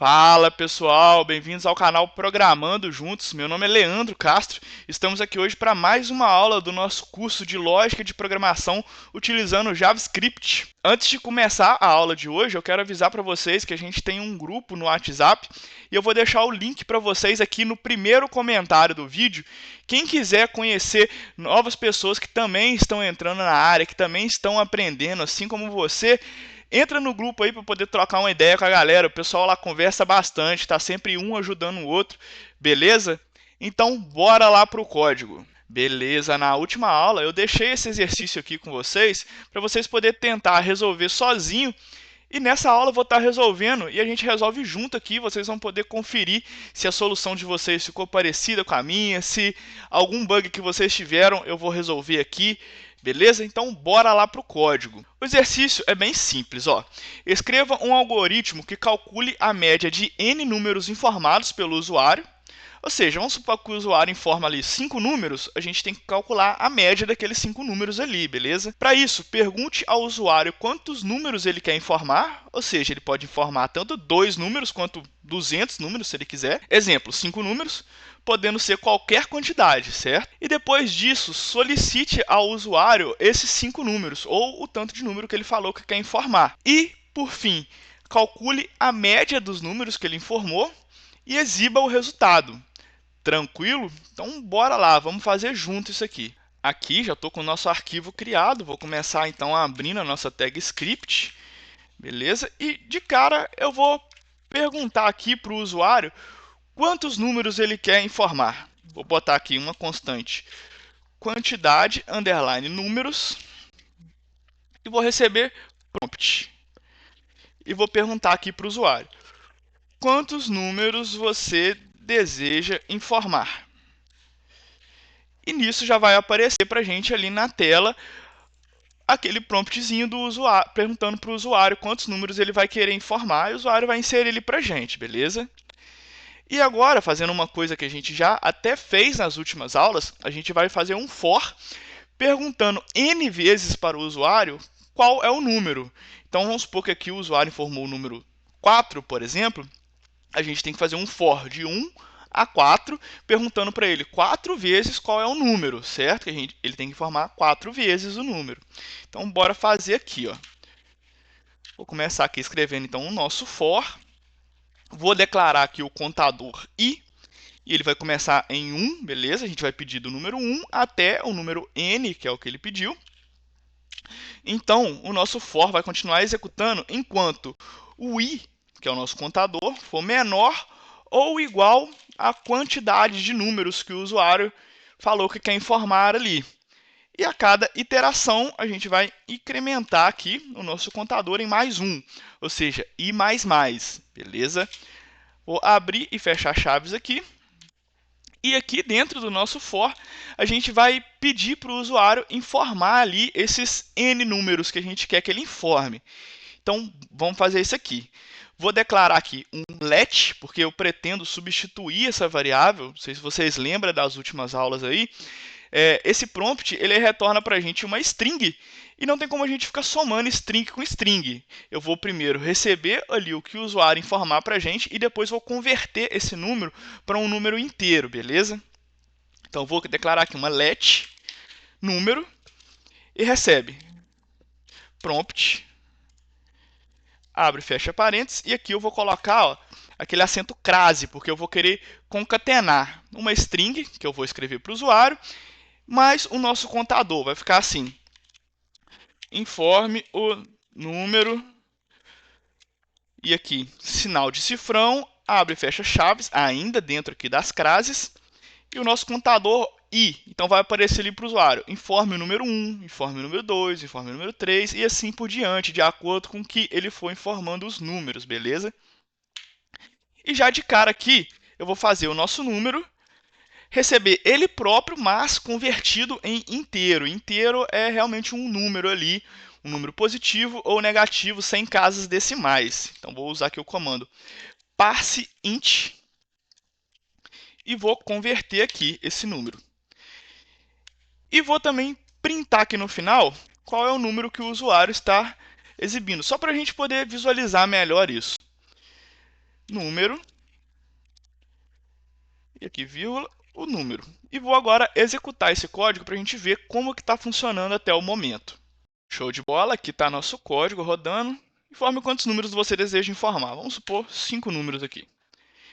Fala pessoal, bem-vindos ao canal Programando Juntos. Meu nome é Leandro Castro. Estamos aqui hoje para mais uma aula do nosso curso de Lógica de Programação utilizando JavaScript. Antes de começar a aula de hoje, eu quero avisar para vocês que a gente tem um grupo no WhatsApp e eu vou deixar o link para vocês aqui no primeiro comentário do vídeo. Quem quiser conhecer novas pessoas que também estão entrando na área, que também estão aprendendo, assim como você, entra no grupo aí para poder trocar uma ideia com a galera. O pessoal lá conversa bastante, tá sempre um ajudando o outro, beleza? Então, bora lá pro código. Beleza, na última aula eu deixei esse exercício aqui com vocês para vocês poderem tentar resolver sozinho. E nessa aula eu vou estar resolvendo e a gente resolve junto aqui. Vocês vão poder conferir se a solução de vocês ficou parecida com a minha, se algum bug que vocês tiveram eu vou resolver aqui. Beleza? Então, bora lá para o código. O exercício é bem simples. Escreva um algoritmo que calcule a média de n números informados pelo usuário. Ou seja, vamos supor que o usuário informa ali 5 números, a gente tem que calcular a média daqueles 5 números ali, beleza? Para isso, pergunte ao usuário quantos números ele quer informar, ou seja, ele pode informar tanto 2 números quanto 200 números, se ele quiser. Exemplo, 5 números, podendo ser qualquer quantidade, certo? E depois disso, solicite ao usuário esses 5 números, ou o tanto de número que ele falou que quer informar. E, por fim, calcule a média dos números que ele informou e exiba o resultado. Tranquilo? Então, bora lá, vamos fazer junto isso aqui. Aqui já estou com o nosso arquivo criado, vou começar então abrindo a nossa tag script, beleza? E de cara eu vou perguntar aqui para o usuário quantos números ele quer informar. Vou botar aqui uma constante quantidade, underline números, e vou receber prompt. E vou perguntar aqui para o usuário, quantos números você deseja informar? E nisso já vai aparecer para a gente ali na tela aquele promptzinho do usuário, perguntando para o usuário quantos números ele vai querer informar, e o usuário vai inserir ele para a gente, beleza? E agora, fazendo uma coisa que a gente já até fez nas últimas aulas, a gente vai fazer um for, perguntando n vezes para o usuário qual é o número. Então, vamos supor que aqui o usuário informou o número 4, por exemplo, a gente tem que fazer um for de 1 a 4, perguntando para ele 4 vezes qual é o número, certo? Que ele tem que informar 4 vezes o número. Então, bora fazer aqui. Vou começar aqui escrevendo então o nosso for. Vou declarar aqui o contador i, e ele vai começar em 1, beleza? A gente vai pedir do número 1 até o número n, que é o que ele pediu. Então, o nosso for vai continuar executando enquanto o i, que é o nosso contador, for menor ou igual à quantidade de números que o usuário falou que quer informar ali. E a cada iteração, a gente vai incrementar aqui o nosso contador em mais 1, ou seja, i mais mais, beleza? Vou abrir e fechar chaves aqui. E aqui dentro do nosso for, a gente vai pedir para o usuário informar ali esses n números que a gente quer que ele informe. Então, vamos fazer isso aqui. Vou declarar aqui um let, porque eu pretendo substituir essa variável. Não sei se vocês lembram das últimas aulas aí. Esse prompt ele retorna para a gente uma string, e não tem como a gente ficar somando string com string. Eu vou primeiro receber ali o que o usuário informar para a gente, e depois vou converter esse número para um número inteiro, beleza? Então, vou declarar aqui uma let número, e recebe prompt, abre e fecha parênteses, e aqui eu vou colocar aquele acento crase, porque eu vou querer concatenar uma string, que eu vou escrever para o usuário, mas o nosso contador vai ficar assim: informe o número, e aqui sinal de cifrão, abre e fecha chaves, ainda dentro aqui das crases, e o nosso contador i. Então vai aparecer ali para o usuário: informe o número 1, informe o número 2, informe o número 3, e assim por diante, de acordo com que ele for informando os números, beleza? E já de cara aqui, eu vou fazer o nosso número, receber ele próprio, mas convertido em inteiro. Inteiro é realmente um número ali, um número positivo ou negativo, sem casas decimais. Então, vou usar aqui o comando parseInt e vou converter aqui esse número. E vou também printar aqui no final qual é o número que o usuário está exibindo, só para a gente poder visualizar melhor isso. número, e aqui vírgula, o número. E vou agora executar esse código para a gente ver como que está funcionando até o momento. Show de bola, aqui está nosso código rodando. Informe quantos números você deseja informar. Vamos supor 5 números aqui.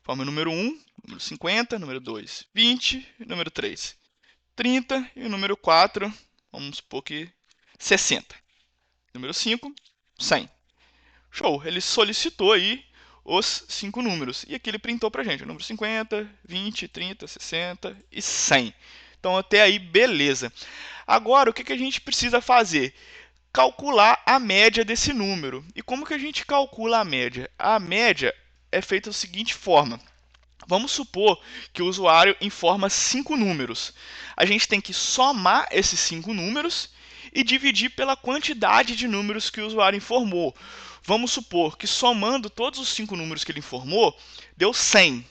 Informe o número 1, número 50, número 2, 20, número 3, 30 e o número 4, vamos supor que 60. Número 5, 100. Show, ele solicitou aí os 5 números. E aqui ele printou para a gente, o número 50, 20, 30, 60 e 100. Então até aí, beleza. Agora, o que a gente precisa fazer? Calcular a média desse número. E como que a gente calcula a média? A média é feita da seguinte forma. Vamos supor que o usuário informa 5 números. A gente tem que somar esses 5 números e dividir pela quantidade de números que o usuário informou. Vamos supor que somando todos os 5 números que ele informou, deu 100.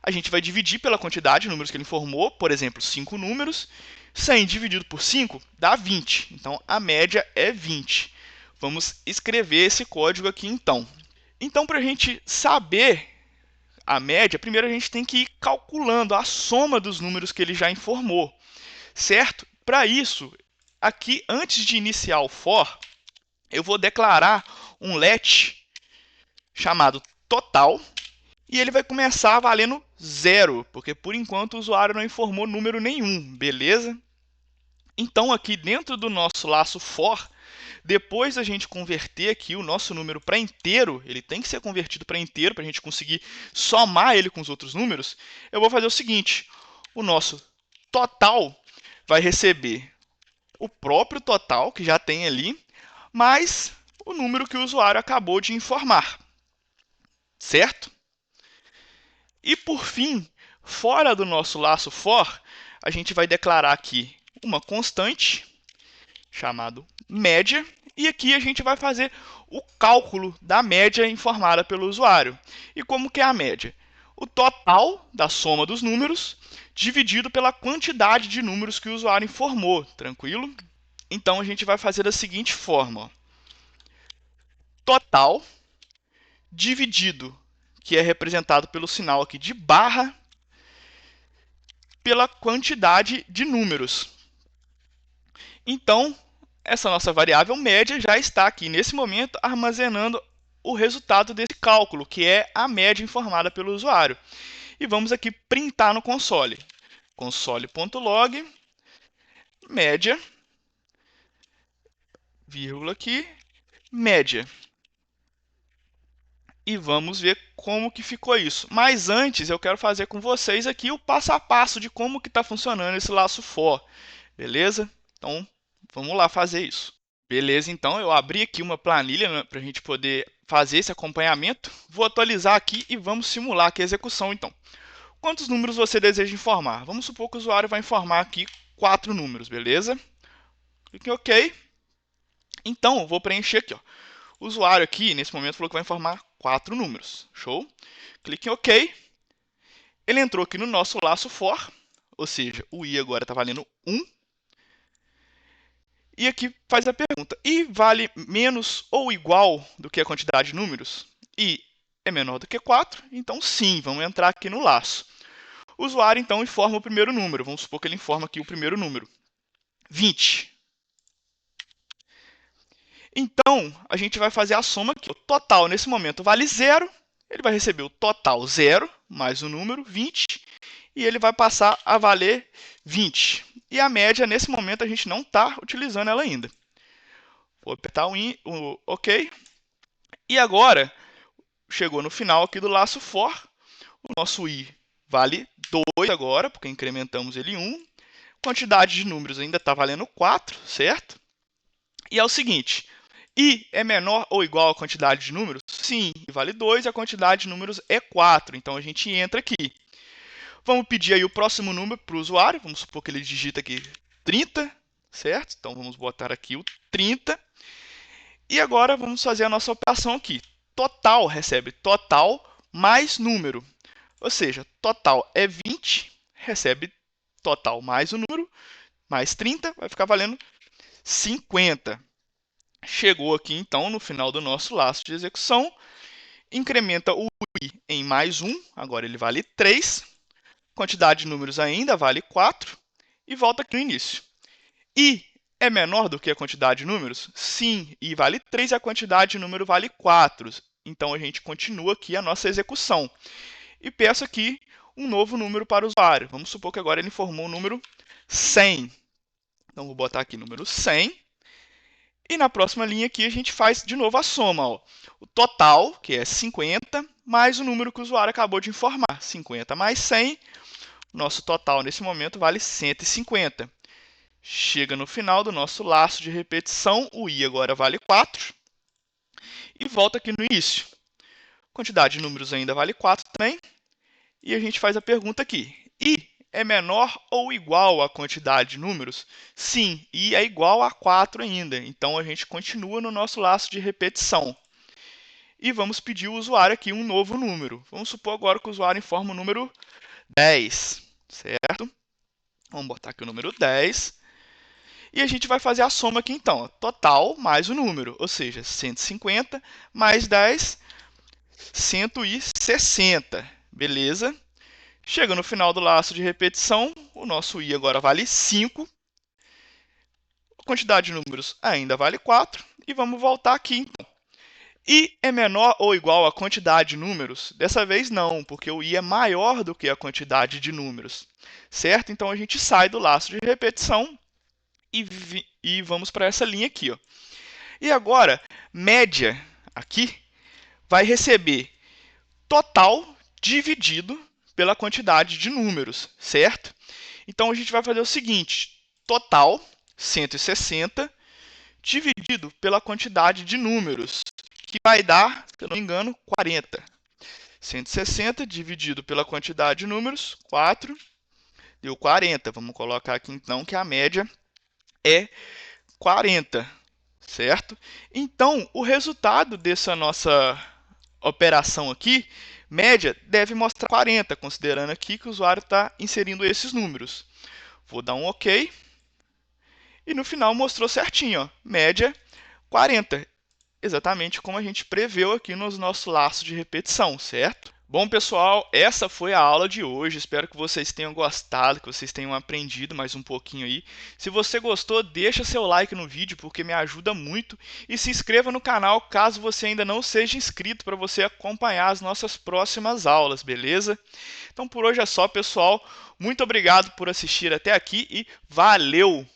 A gente vai dividir pela quantidade de números que ele informou, por exemplo, 5 números. 100 dividido por 5 dá 20. Então, a média é 20. Vamos escrever esse código aqui, então. Então, para a gente saber a média, primeiro a gente tem que ir calculando a soma dos números que ele já informou, certo? Para isso, aqui, antes de iniciar o for, eu vou declarar um let chamado total, e ele vai começar valendo 0, porque por enquanto o usuário não informou número nenhum, beleza? Então aqui dentro do nosso laço for, depois a gente converter aqui o nosso número para inteiro, ele tem que ser convertido para inteiro para a gente conseguir somar ele com os outros números, eu vou fazer o seguinte, o nosso total vai receber o próprio total, que já tem ali, mais o número que o usuário acabou de informar, certo? E por fim, fora do nosso laço for, a gente vai declarar aqui uma constante, chamado média, e aqui a gente vai fazer o cálculo da média informada pelo usuário. E como que é a média? O total da soma dos números dividido pela quantidade de números que o usuário informou, tranquilo? Então a gente vai fazer da seguinte forma, ó. Total dividido, que é representado pelo sinal aqui de barra, pela quantidade de números. Então, essa nossa variável média já está aqui, nesse momento, armazenando o resultado desse cálculo, que é a média informada pelo usuário. E vamos aqui printar no console. Console.log, média, vírgula aqui, média. E vamos ver como que ficou isso. Mas antes, eu quero fazer com vocês aqui o passo a passo de como que está funcionando esse laço for. Beleza? Então, vamos lá fazer isso. Beleza, então eu abri aqui uma planilha, né, para a gente poder fazer esse acompanhamento. Vou atualizar aqui e vamos simular aqui a execução, então. Quantos números você deseja informar? Vamos supor que o usuário vai informar aqui 4 números, beleza? Clique em OK. Então, eu vou preencher aqui, ó. O usuário aqui, nesse momento, falou que vai informar 4 números. Show? Clique em OK. Ele entrou aqui no nosso laço for, ou seja, o i agora está valendo 1. E aqui faz a pergunta, i vale menos ou igual do que a quantidade de números? I é menor do que 4, então sim, vamos entrar aqui no laço. O usuário, então, informa o primeiro número. Vamos supor que ele informa aqui o primeiro número, 20. Então, a gente vai fazer a soma aqui. O total, nesse momento, vale 0. Ele vai receber o total 0, mais o número, 20. E ele vai passar a valer 20. E a média, nesse momento, a gente não está utilizando ela ainda. Vou apertar o OK. E agora, chegou no final aqui do laço for. O nosso i vale 2 agora, porque incrementamos ele em 1. Quantidade de números ainda está valendo 4, certo? E é o seguinte, i é menor ou igual à quantidade de números? Sim, i vale 2 e a quantidade de números é 4. Então, a gente entra aqui. Vamos pedir aí o próximo número para o usuário. Vamos supor que ele digita aqui 30, certo? Então, vamos botar aqui o 30. E agora, vamos fazer a nossa operação aqui. Total recebe total mais número. Ou seja, total é 20, recebe total mais o número, mais 30, vai ficar valendo 50. Chegou aqui, então, no final do nosso laço de execução. incrementa o i em mais 1, agora ele vale 3, quantidade de números ainda vale 4, e volta aqui no início. I é menor do que a quantidade de números? Sim, i vale 3 e a quantidade de número vale 4. Então, a gente continua aqui a nossa execução. E peço aqui um novo número para o usuário. Vamos supor que agora ele informou o número 100. Então, vou botar aqui número 100. E na próxima linha aqui, a gente faz de novo a soma. Ó. O total, que é 50, mais o número que o usuário acabou de informar. 50 mais 100, nosso total nesse momento vale 150. Chega no final do nosso laço de repetição, o i agora vale 4. E volta aqui no início. Quantidade de números ainda vale 4 também. E a gente faz a pergunta aqui. I é menor ou igual à quantidade de números? Sim, i é igual a 4 ainda. Então, a gente continua no nosso laço de repetição. E vamos pedir ao usuário aqui um novo número. Vamos supor agora que o usuário informa o número 10, certo? Vamos botar aqui o número 10. E a gente vai fazer a soma aqui então, ó, total mais o número, ou seja, 150 mais 10, 160, beleza? Chega no final do laço de repetição, o nosso i agora vale 5, a quantidade de números ainda vale 4, e vamos voltar aqui então. I é menor ou igual à quantidade de números? Dessa vez não, porque o i é maior do que a quantidade de números, certo? Então a gente sai do laço de repetição e vamos para essa linha aqui. Ó. E agora, média aqui vai receber total dividido pela quantidade de números, certo? Então, a gente vai fazer o seguinte, total, 160, dividido pela quantidade de números, que vai dar, se eu não me engano, 40. 160 dividido pela quantidade de números, 4, deu 40. Vamos colocar aqui, então, que a média é 40, certo? Então, o resultado dessa nossa operação aqui, média, deve mostrar 40, considerando aqui que o usuário está inserindo esses números. Vou dar um OK. E no final mostrou certinho, ó, média 40. Exatamente como a gente preveu aqui nos nossos laços de repetição, certo? Bom, pessoal, essa foi a aula de hoje. Espero que vocês tenham gostado, que vocês tenham aprendido mais um pouquinho aí. Se você gostou, deixa seu like no vídeo, porque me ajuda muito. E se inscreva no canal, caso você ainda não seja inscrito, para você acompanhar as nossas próximas aulas, beleza? Então, por hoje é só, pessoal. Muito obrigado por assistir até aqui e valeu!